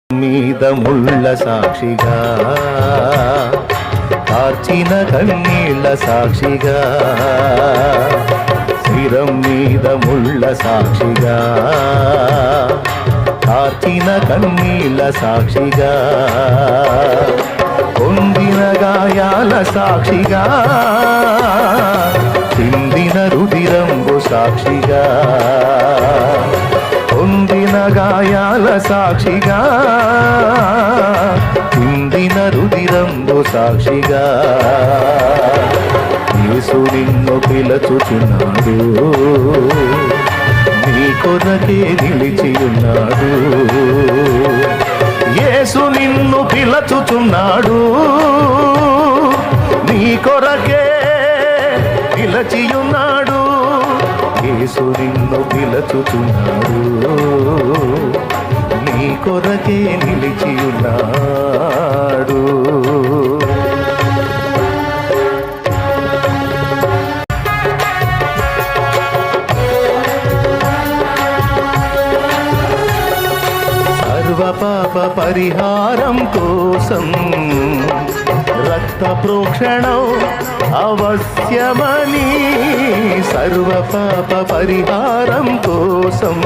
మీద ముళ్ళ సాక్షిగా కార్చిన కన్నీళ్ళ సాక్షిగా శిరం మీద ముళ్ళ సాక్షిగా కార్చిన కన్నీళ్ళ సాక్షిగా పొందిన గాయాల సాక్షిగా చిందిన రుధిరంబు సాక్షిగా పొందిన గాయాల సాక్షిగా చిందిన రుధిరంబు సాక్షిగా యేసు నిన్ను పిలుచుచున్నాడు, నీ కొరకే నిలిచి ఉన్నాడు. యేసు నిన్ను పిలుచుచున్నాడు, నీ కొరకే నిలిచి ఉన్నాడు. యేసు నిన్ను పిలుచుచున్నాడు, నీ కొరకే నిలిచి ఉన్నాడు. సర్వపాప పరిహారం కోసం రక్త ప్రోక్షణం అవశ్యమని, సర్వపాప పరిహారం కోసం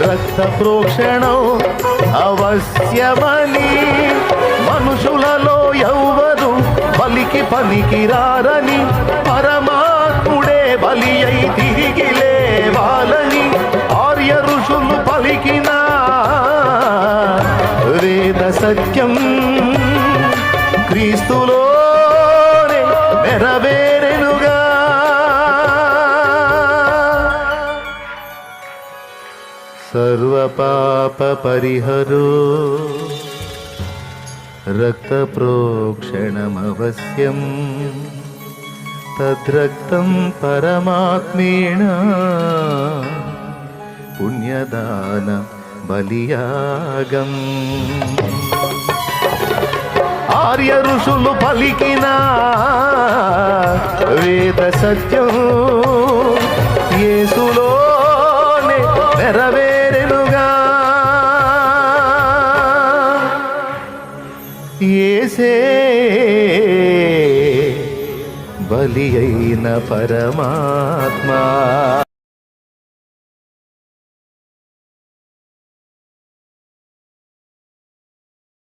రక్త ప్రోక్షణం అవశ్యమని, మనుషులలో ఎవ్వరు బలికి పనికిరారని పరమాత్ముడే బలి అయి తిరిగి లేవాలని ఆర్య ఋషులు పలికిన వేద సత్యం క్రీస్తులోనే నెరవేరెనుగా. సర్వపాప పరిహరో రక్త ప్రోక్షణమవశ్యం, తద్రక్తం పరమాత్మేణ పుణ్యదాన బలియాగం. ఆర్య ఋషులు పలికిన వేద సత్యం యేసులోనే నెరవేరెనుగా. యేసే బలి అయిన పరమాత్మ.